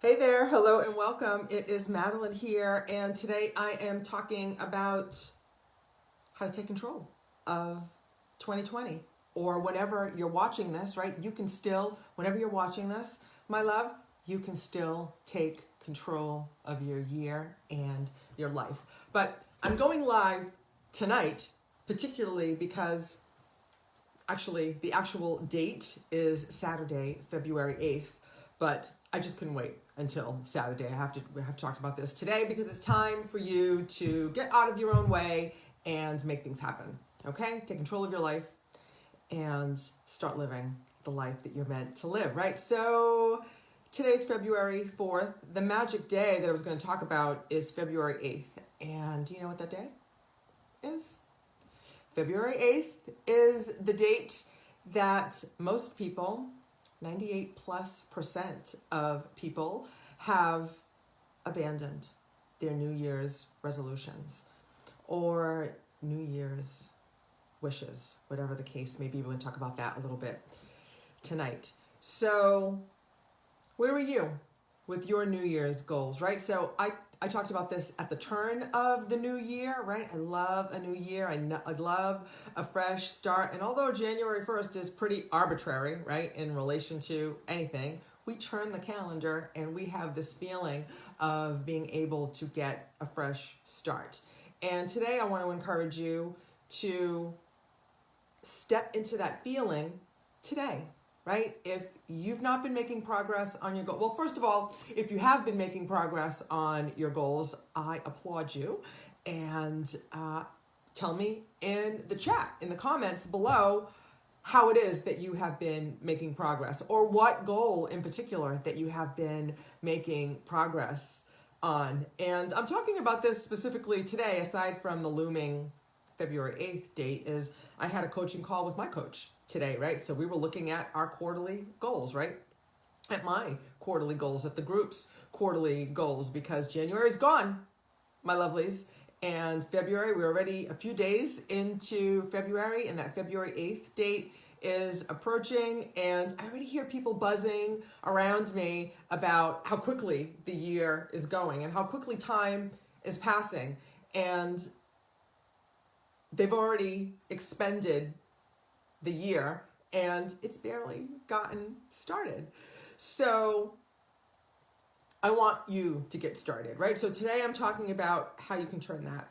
Hey there, hello and welcome. It is Madeline here, and today I am talking about how to take control of 2020, or whenever you're watching this, right? You can still, whenever you're watching this, my love, you can still take control of your year and your life. But I'm going live tonight, particularly because actually the actual date is Saturday, February 8th, but I just couldn't wait until Saturday. We have talked about this today because it's time for you to get out of your own way and make things happen. Okay? Take control of your life and start living the life that you're meant to live, right? So today's February 4th. The magic day that I was going to talk about is February 8th. And do you know what that day is? February 8th is the date that most people, 98+% of people, have abandoned their New Year's resolutions or New Year's wishes, whatever the case may be. We're going to talk about that a little bit tonight. So where were you with your New Year's goals, right? So I talked about this at the turn of the new year, right? I love a new year. I love a fresh start. And although January 1st is pretty arbitrary, right, in relation to anything, we turn the calendar and we have this feeling of being able to get a fresh start. And today I want to encourage you to step into that feeling today. Right? If you've not been making progress on your goal, well, first of all, if you have been making progress on your goals, I applaud you. And tell me in the chat, in the comments below, how it is that you have been making progress, or what goal in particular that you have been making progress on. And I'm talking about this specifically today, aside from the looming February 8th date, is I had a coaching call with my coach today, right? So we were looking at our quarterly goals, right? At my quarterly goals, at the group's quarterly goals, because January is gone, my lovelies. And February, we're already a few days into February, and that February 8th date is approaching. And I already hear people buzzing around me about how quickly the year is going and how quickly time is passing. And they've already expended the year and it's barely gotten started. So I want you to get started, right? So today I'm talking about how you can turn that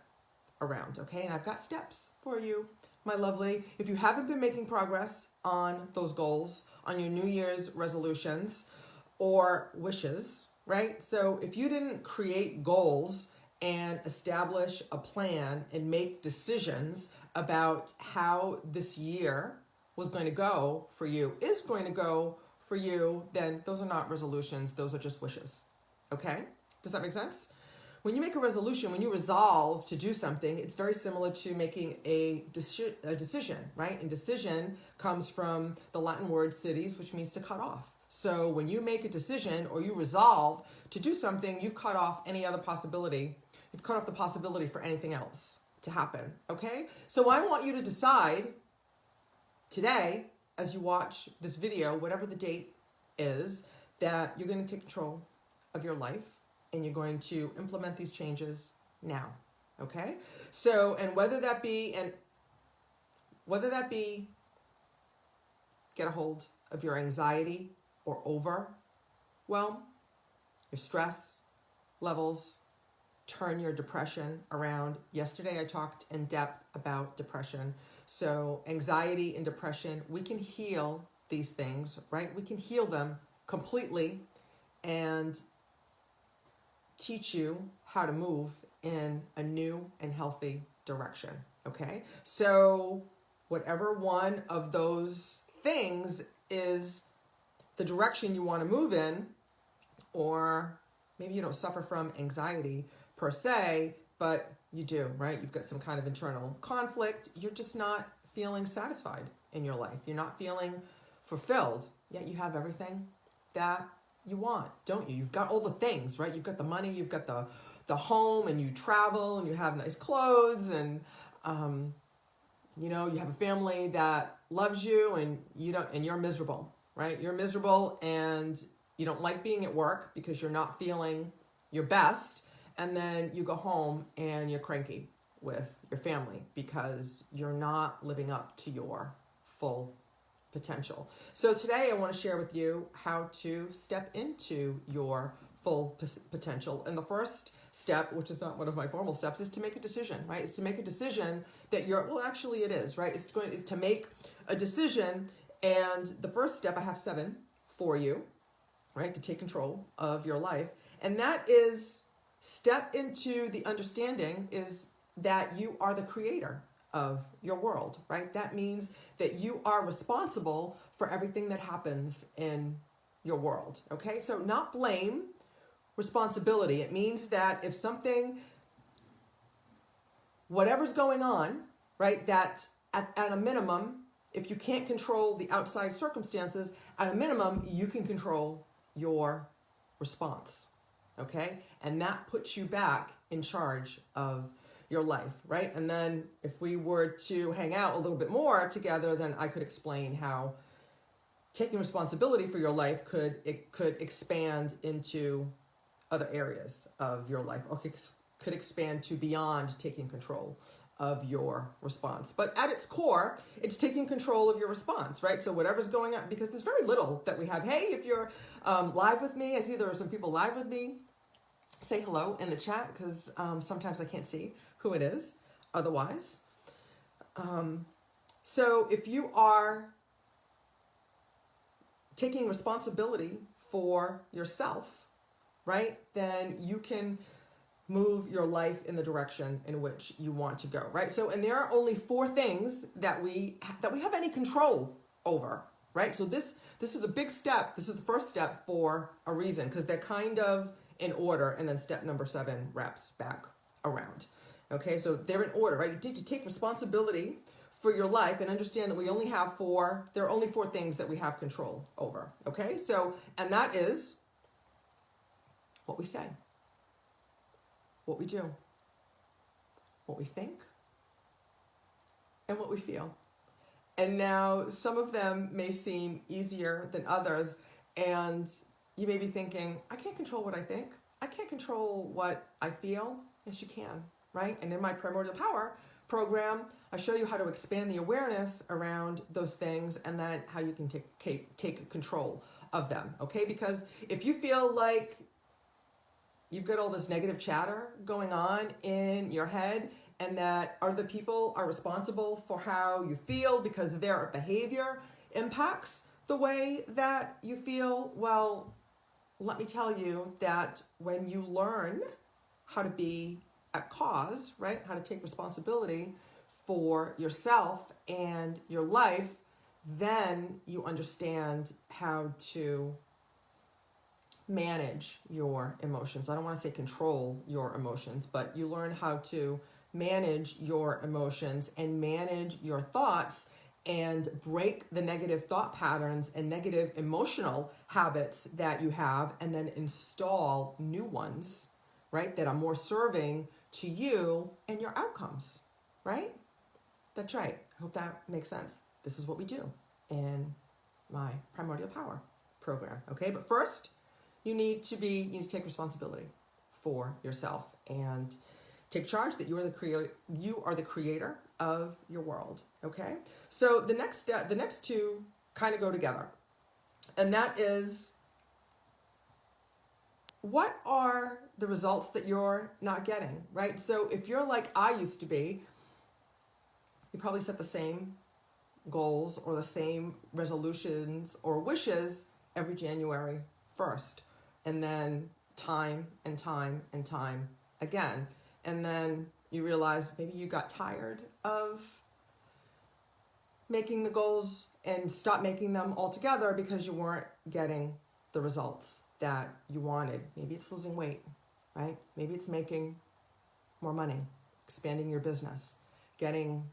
around, okay? And I've got steps for you, my lovely. If you haven't been making progress on those goals, on your New Year's resolutions or wishes, right? So if you didn't create goals and establish a plan and make decisions about how this year was going to go for you, is going to go for you, then those are not resolutions, those are just wishes. Okay? Does that make sense? When you make a resolution, when you resolve to do something, it's very similar to making a decision, right? And decision comes from the Latin word cities, which means to cut off. So when you make a decision or you resolve to do something, you've cut off any other possibility. You've cut off the possibility for anything else to happen, okay? So I want you to decide today, as you watch this video, whatever the date is, that you're going to take control of your life and you're going to implement these changes now, okay? So, and whether that be get a hold of your anxiety or overwhelm, your stress levels, turn your depression around. Yesterday I talked in depth about depression. So anxiety and depression, we can heal these things, right? We can heal them completely and teach you how to move in a new and healthy direction, okay? So whatever one of those things is the direction you want to move in, or maybe you don't suffer from anxiety per se, but you do, right? You've got some kind of internal conflict. You're just not feeling satisfied in your life. You're not feeling fulfilled, yet you have everything that you want, don't you? You've got all the things, right? You've got the money, you've got the home, and you travel, and you have nice clothes, and you have a family that loves you, and you're miserable, right? You're miserable, and You don't like being at work because you're not feeling your best. And then you go home and you're cranky with your family because you're not living up to your full potential. So today I want to share with you how to step into your full potential. And the first step, which is not one of my formal steps, is to make a decision, right? It's to make a decision that well, actually it is, right? It's to make a decision. And the first step, I have 7 for you, right? To take control of your life. And that is step into the understanding is that you are the creator of your world, right? That means that you are responsible for everything that happens in your world, okay? So not blame, responsibility. It means that if something, whatever's going on, right, that at a minimum, if you can't control the outside circumstances, at a minimum, you can control your response, okay? And that puts you back in charge of your life, right? And then if we were to hang out a little bit more together, then I could explain how taking responsibility for your life could expand into other areas of your life, or could expand to beyond taking control of your response. But at its core, it's taking control of your response, right? So whatever's going on, because there's very little that we have. Hey, if you're live with me, I see there are some people live with me. Say hello in the chat, because sometimes I can't see who it is otherwise. So if you are taking responsibility for yourself, right, then you can move your life in the direction in which you want to go, right? So, and there are only 4 things that we have any control over, right? So this is a big step. This is the first step for a reason, because they're kind of in order, and then step number 7 wraps back around. Okay, so they're in order, right? You need to take responsibility for your life and understand that there are only 4 things that we have control over. Okay, so, and that is what we say, what we do, what we think, and what we feel. And now some of them may seem easier than others, and you may be thinking, I can't control what I think. I can't control what I feel. Yes, you can, right? And in my Primordial Power program, I show you how to expand the awareness around those things, and then how you can take control of them, okay? Because if you feel like you've got all this negative chatter going on in your head, and that other people are responsible for how you feel because their behavior impacts the way that you feel, well, let me tell you that when you learn how to be at cause, right, how to take responsibility for yourself and your life, then you understand how to manage your emotions. I don't want to say control your emotions, but you learn how to manage your emotions and manage your thoughts and break the negative thought patterns and negative emotional habits that you have, and then install new ones, right, that are more serving to you and your outcomes, right? That's right. I hope that makes sense. This is what we do in my Primordial Power program, okay? But first, you need to take responsibility for yourself and take charge that you are the creator of your world, okay? So the next 2 kind of go together. And that is, what are the results that you're not getting, right? So if you're like I used to be, you probably set the same goals or the same resolutions or wishes every January 1st. And then time and time and time again. And then you realize maybe you got tired of making the goals and stopped making them altogether because you weren't getting the results that you wanted. Maybe it's losing weight, right? Maybe it's making more money, expanding your business, getting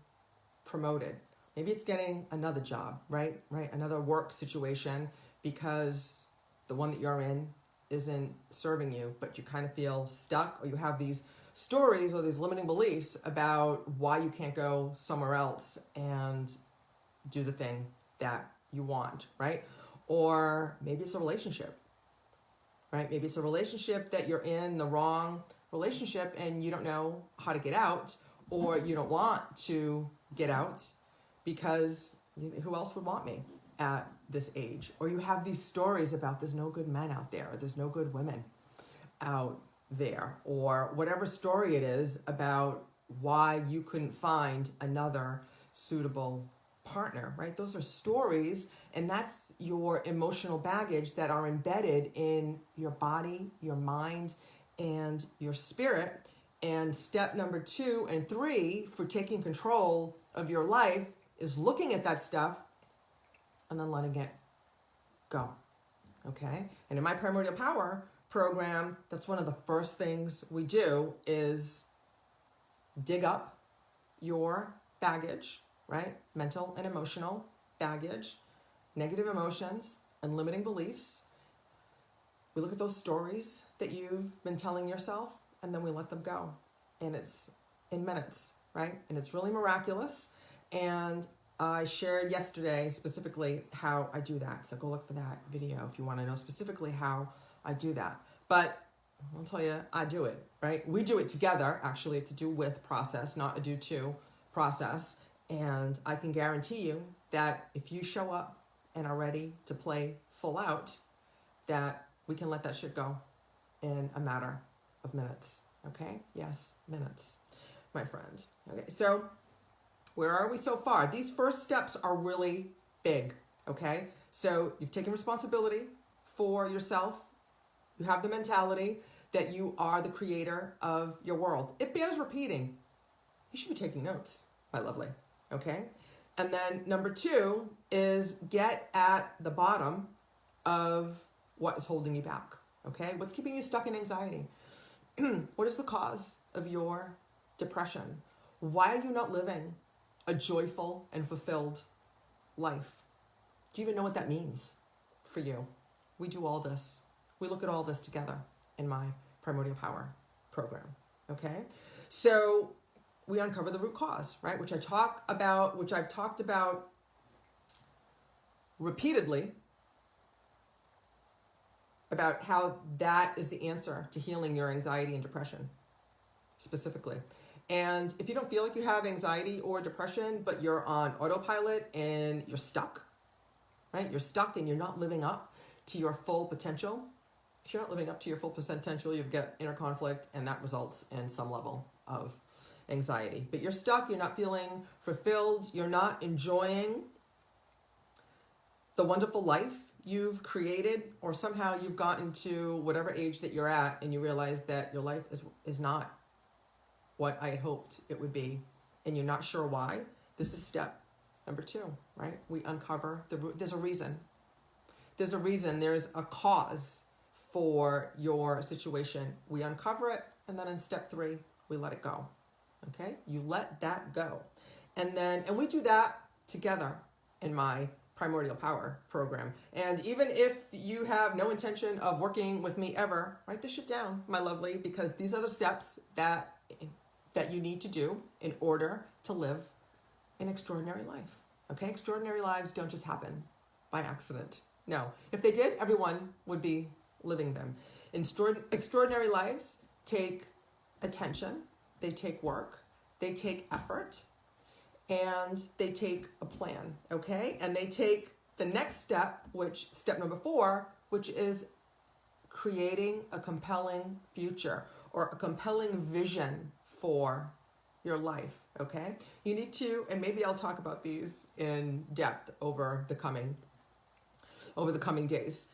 promoted. Maybe it's getting another job, right? Another work situation because the one that you're in isn't serving you, but you kind of feel stuck, or you have these stories or these limiting beliefs about why you can't go somewhere else and do the thing that you want, right? Or maybe it's a relationship, right? Maybe it's a relationship that you're in, the wrong relationship, and you don't know how to get out, or you don't want to get out because who else would want me at this age? Or you have these stories about there's no good men out there, or there's no good women out there, or whatever story it is about why you couldn't find another suitable partner, right? Those are stories, and that's your emotional baggage that are embedded in your body, your mind, and your spirit. And step number 2 and 3 for taking control of your life is looking at that stuff and then letting it go. Okay? And in my Primordial Power program, that's one of the first things we do is dig up your baggage, right? Mental and emotional baggage, negative emotions, and limiting beliefs. We look at those stories that you've been telling yourself, and then we let them go. And it's in minutes, right? And it's really miraculous. And I shared yesterday specifically how I do that. So go look for that video if you want to know specifically how I do that. But I'll tell you, I do it, right? We do it together. Actually, it's a do with process, not a do to process. And I can guarantee you that if you show up and are ready to play full out, that we can let that shit go in a matter of minutes. Okay? Yes, minutes, my friend. Okay, so where are we so far? These first steps are really big, okay? So you've taken responsibility for yourself. You have the mentality that you are the creator of your world. It bears repeating. You should be taking notes, my lovely, okay? And then number 2 is get at the bottom of what is holding you back, okay? What's keeping you stuck in anxiety? What is the cause of your depression? Why are you not living a joyful and fulfilled life? Do you even know what that means for you? We do all this. We look at all this together in my Primordial Power program, okay? So we uncover the root cause, right? Which I've talked about repeatedly, about how that is the answer to healing your anxiety and depression, specifically. And if you don't feel like you have anxiety or depression, but you're on autopilot and you're stuck, right? You're stuck and you're not living up to your full potential. If you're not living up to your full potential, you get inner conflict, and that results in some level of anxiety. But you're stuck, you're not feeling fulfilled, you're not enjoying the wonderful life you've created, or somehow you've gotten to whatever age that you're at and you realize that your life is not what I had hoped it would be, and you're not sure why. This is step number 2, right? We uncover the root. There's a reason. There's a reason. There's a cause for your situation. We uncover it, and then in step 3, we let it go. Okay? You let that go. And we do that together in my Primordial Power program. And even if you have no intention of working with me ever, write this shit down, my lovely, because these are the steps that you need to do in order to live an extraordinary life. Okay? Extraordinary lives don't just happen by accident. No. If they did, everyone would be living them. Extraordinary lives take attention, they take work, they take effort, and they take a plan, okay? And they take the next step, which step number 4, which is creating a compelling future or a compelling vision for your life, okay? You need to, and maybe I'll talk about these in depth over the coming days.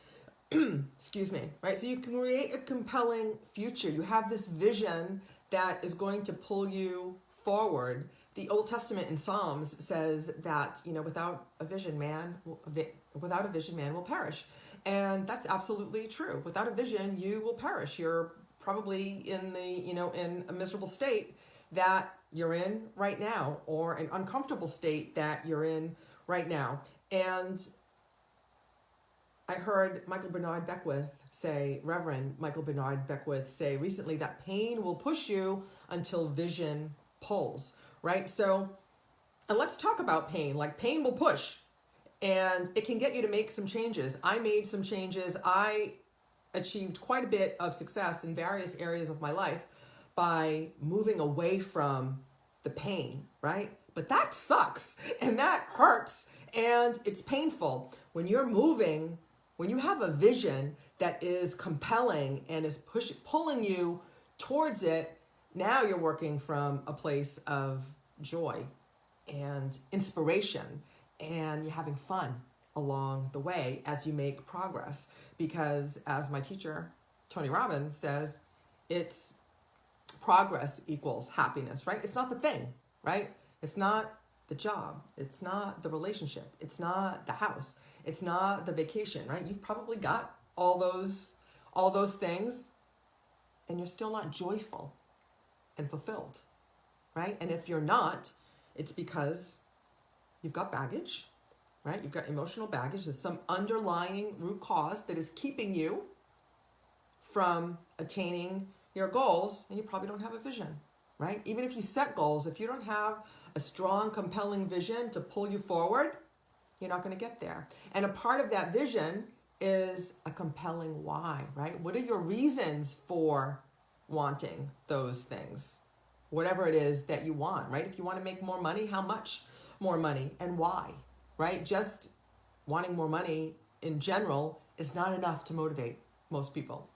Excuse me, right? So you can create a compelling future. You have this vision that is going to pull you forward. The Old Testament in Psalms says that, without a vision, man will perish. And that's absolutely true. Without a vision, you will perish. You're probably in in a miserable state that you're in right now, or an uncomfortable state that you're in right now. And I heard Reverend Michael Bernard Beckwith say recently that pain will push you until vision pulls, right? So, and let's talk about pain. Like, pain will push, and it can get you to make some changes. I made some changes. I achieved quite a bit of success in various areas of my life by moving away from the pain, right? But that sucks and that hurts and it's painful. When you're moving, when you have a vision that is compelling and is pulling you towards it, now you're working from a place of joy and inspiration, and you're having fun along the way as you make progress. Because as my teacher, Tony Robbins, says, it's progress equals happiness, right? It's not the thing, right? It's not the job. It's not the relationship. It's not the house. It's not the vacation, right? You've probably got all those things, and you're still not joyful and fulfilled, right? And if you're not, it's because you've got baggage, right? You've got emotional baggage. There's some underlying root cause that is keeping you from attaining your goals, and you probably don't have a vision, right? Even if you set goals, if you don't have a strong, compelling vision to pull you forward, you're not going to get there. And a part of that vision is a compelling why, right? What are your reasons for wanting those things? Whatever it is that you want, right? If you want to make more money, how much more money and why, right? Just wanting more money in general is not enough to motivate most people,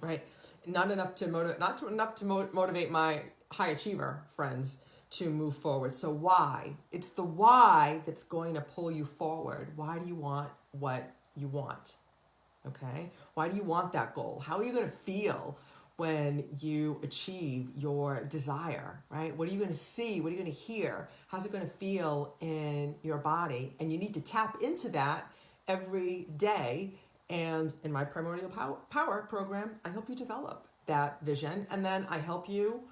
right? Not enough to motivate my high achiever friends to move forward. So why? It's the why that's going to pull you forward. Why do you want what you want? Okay? Why do you want that goal? How are you going to feel when you achieve your desire, right? What are you going to see? What are you going to hear? How's it going to feel in your body? And you need to tap into that every day. And in my Primordial Power program, I help you develop that vision. And then I help you,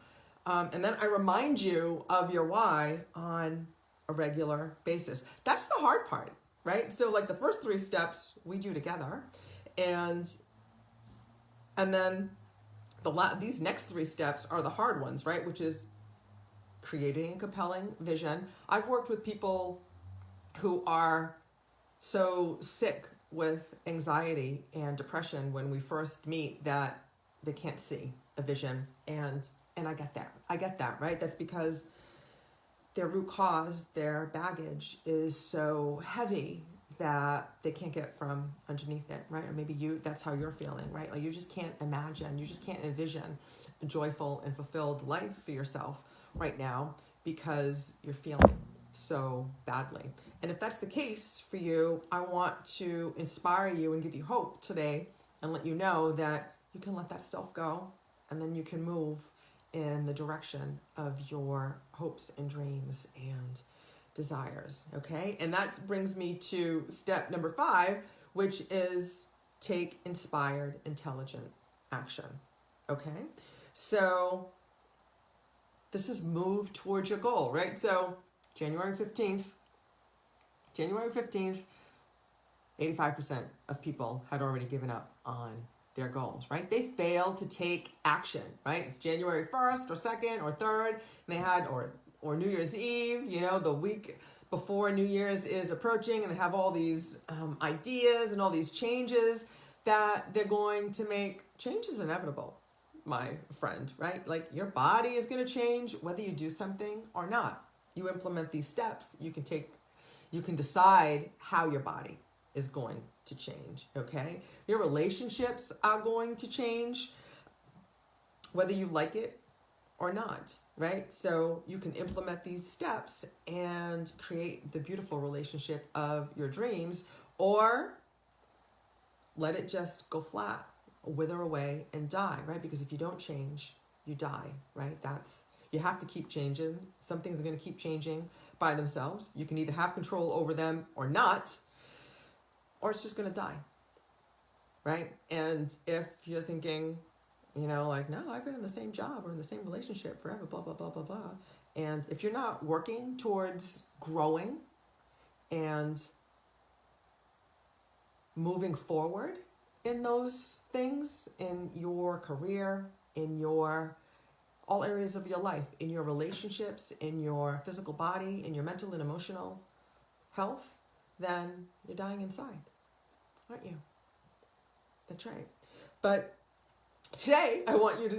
and then I remind you of your why on a regular basis. That's the hard part, right? So like the first 3 steps we do together. And then these next 3 steps are the hard ones, right? Which is creating a compelling vision. I've worked with people who are so sick with anxiety and depression when we first meet that they can't see a vision. And I get that. I get that, right? That's because their root cause, their baggage is so heavy that they can't get from underneath it, right? Or maybe that's how you're feeling, right? Like you just can't imagine, you just can't envision a joyful and fulfilled life for yourself right now because you're feeling so badly. And if that's the case for you, I want to inspire you and give you hope today and let you know that you can let that stuff go and then you can move in the direction of your hopes and dreams and desires, okay? And that brings me to step number 5, which is take inspired, intelligent action, okay? So this is move towards your goal, right? So January 15th, 85% of people had already given up on their goals, right? They failed to take action, right? It's January 1st or 2nd or 3rd, and they had, or New Year's Eve, the week before New Year's is approaching, and they have all these ideas and all these changes that they're going to make. Change is inevitable, my friend, right? Like your body is going to change whether you do something or not. You implement these steps, you can decide how your body is going to change, okay? Your relationships are going to change whether you like it or not, right? So you can implement these steps and create the beautiful relationship of your dreams, or let it just go flat, wither away and die, right? Because if you don't change, you die, right? You have to keep changing. Some things are going to keep changing by themselves. You can either have control over them or not, or it's just going to die, right? And if you're thinking, like, no, I've been in the same job or in the same relationship forever, blah, blah, blah, blah, blah. And if you're not working towards growing and moving forward in those things, in your career, in all areas of your life, in your relationships, in your physical body, in your mental and emotional health, then you're dying inside, aren't you? That's right. But today, I want you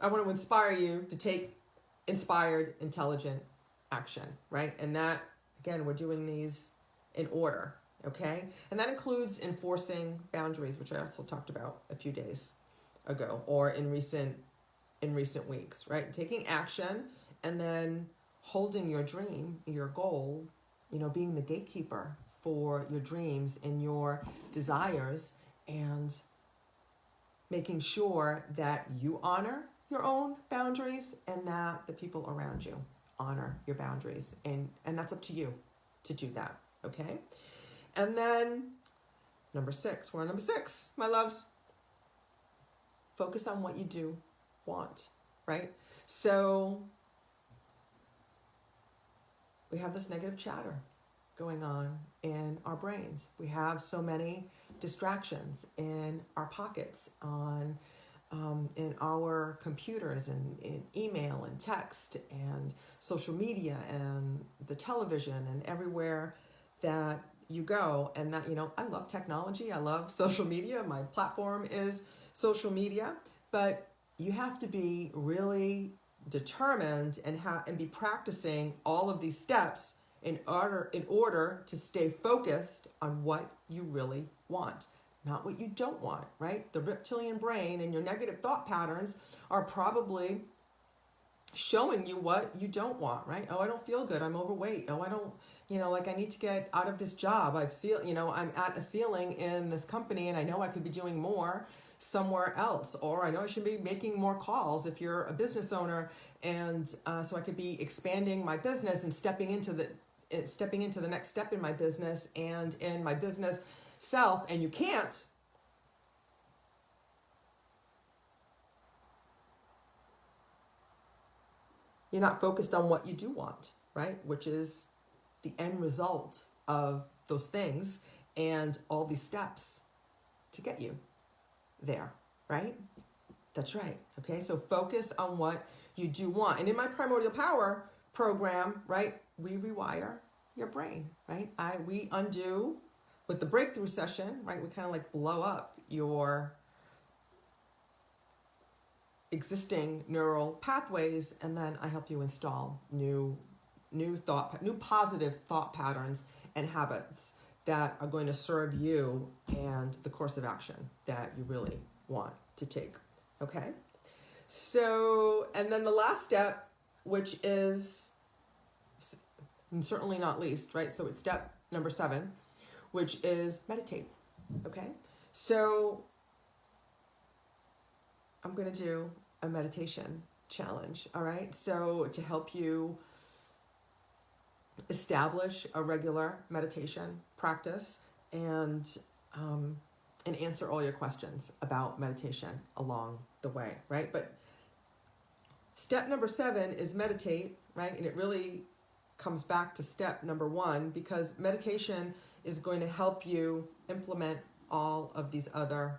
I want to inspire you to take inspired, intelligent action, right? And that, again, we're doing these in order, okay? And that includes enforcing boundaries, which I also talked about a few days ago, or in recent weeks, right? Taking action and then holding your dream, your goal, being the gatekeeper for your dreams and your desires, and making sure that you honor your own boundaries and that the people around you honor your boundaries. And that's up to you to do that, okay? And then number 6, we're on number 6, my loves. Focus on what you do want, right? So we have this negative chatter going on in our brains. We have so many distractions in our pockets, in our computers, and in email and text and social media and the television and everywhere that you go. And that, I love technology. I love social media. My platform is social media, but you have to be really determined and be practicing all of these steps in order to stay focused on what you really want, not what you don't want, right? The reptilian brain and your negative thought patterns are probably showing you what you don't want, right? Oh, I don't feel good. I'm overweight. Oh, I don't, I need to get out of this job. I'm at a ceiling in this company and I know I could be doing more somewhere else, or I know I should be making more calls if you're a business owner, and so I could be expanding my business and stepping into the next step in my business and in my business self, and you can't. You're not focused on what you do want, right? Which is the end result of those things and all these steps to get you there, right? That's right. Okay, so focus on what you do want. And in my Primordial Power program, right, we rewire your brain, right? We undo with the breakthrough session, right? We kind of like blow up your existing neural pathways, and then I help you install new positive thought patterns and habits that are going to serve you and the course of action that you really want to take. Okay? So, and then the last step, which is certainly not least, right? So it's step number 7, which is meditate. Okay? So I'm going to do a meditation challenge. All right? So to help you establish a regular meditation practice and answer all your questions about meditation along the way, right? But step number 7 is meditate, right? And it really comes back to step number 1, because meditation is going to help you implement all of these other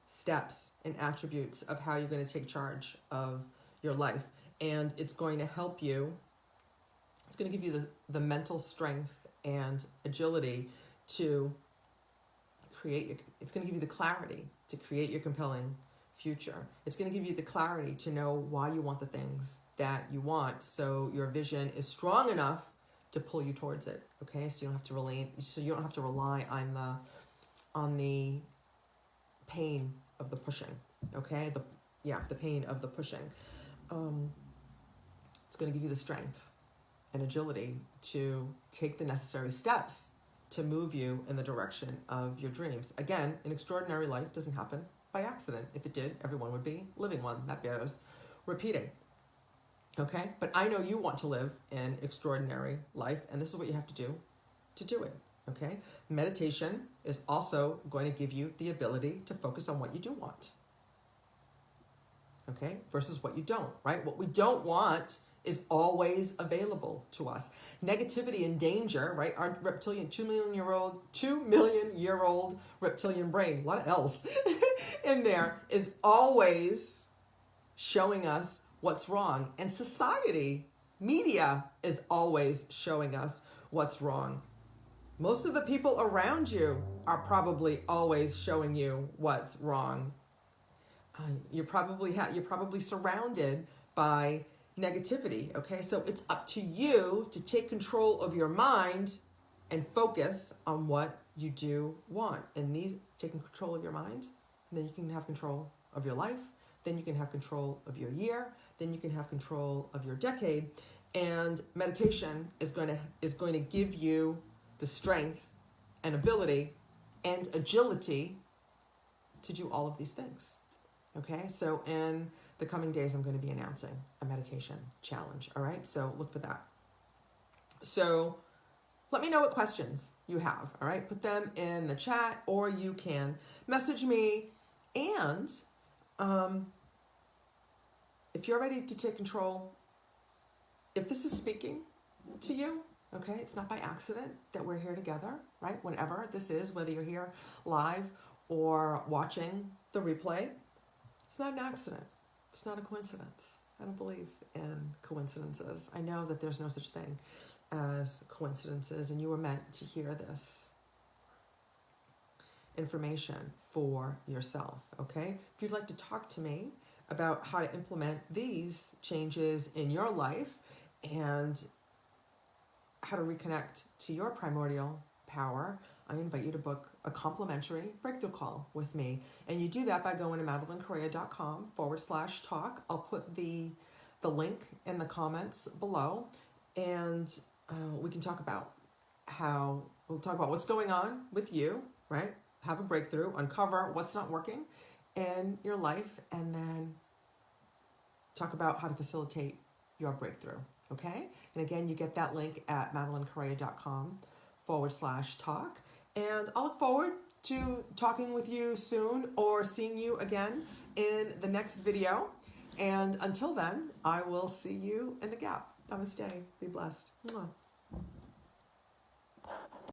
steps and attributes of how you're going to take charge of your life. And it's going to help you, it's going to give you the mental strength and agility to it's going to give you the clarity to create your compelling future. It's going to give you the clarity to know why you want the things that you want, so your vision is strong enough to pull you towards it. Okay, so you don't have to rely on the pain of the pushing. Okay, the pain of the pushing. It's going to give you the strength and agility to take the necessary steps to move you in the direction of your dreams. Again, an extraordinary life doesn't happen by accident. If it did, everyone would be living one. That bears repeating. Okay? But I know you want to live an extraordinary life, and this is what you have to do it. Okay? Meditation is also going to give you the ability to focus on what you do want. Okay? Versus what you don't, right? What we don't want is always available to us. Negativity and danger, right? Our reptilian 2 million year old reptilian brain, a lot of L's in there, is always showing us what's wrong. And society, media, is always showing us what's wrong. Most of the people around you are probably always showing you what's wrong. You're probably surrounded by negativity, okay? So it's up to you to take control of your mind and focus on what you do want. And taking control of your mind, then you can have control of your life, then you can have control of your year, then you can have control of your decade. And meditation is going to give you the strength and ability and agility to do all of these things. Okay, so in the coming days, I'm going to be announcing a meditation challenge. All right, so look for that. So let me know what questions you have. All right, put them in the chat, or you can message me. And if you're ready to take control, if this is speaking to you, okay, it's not by accident that we're here together, right? Whenever this is, whether you're here live or watching the replay, it's not an accident. It's not a coincidence. I don't believe in coincidences. I know that there's no such thing as coincidences, and you were meant to hear this information for yourself, okay? If you'd like to talk to me about how to implement these changes in your life and how to reconnect to your primordial power, I invite you to book a complimentary breakthrough call with me. And you do that by going to MadelaineCorrea.com/talk. I'll put the link in the comments below, and we can talk about we'll talk about what's going on with you, right? Have a breakthrough, uncover what's not working in your life, and then talk about how to facilitate your breakthrough, okay? And again, you get that link at MadelaineCorrea.com/talk. And I'll look forward to talking with you soon or seeing you again in the next video. And until then, I will see you in the gap. Namaste. Be blessed. Mwah.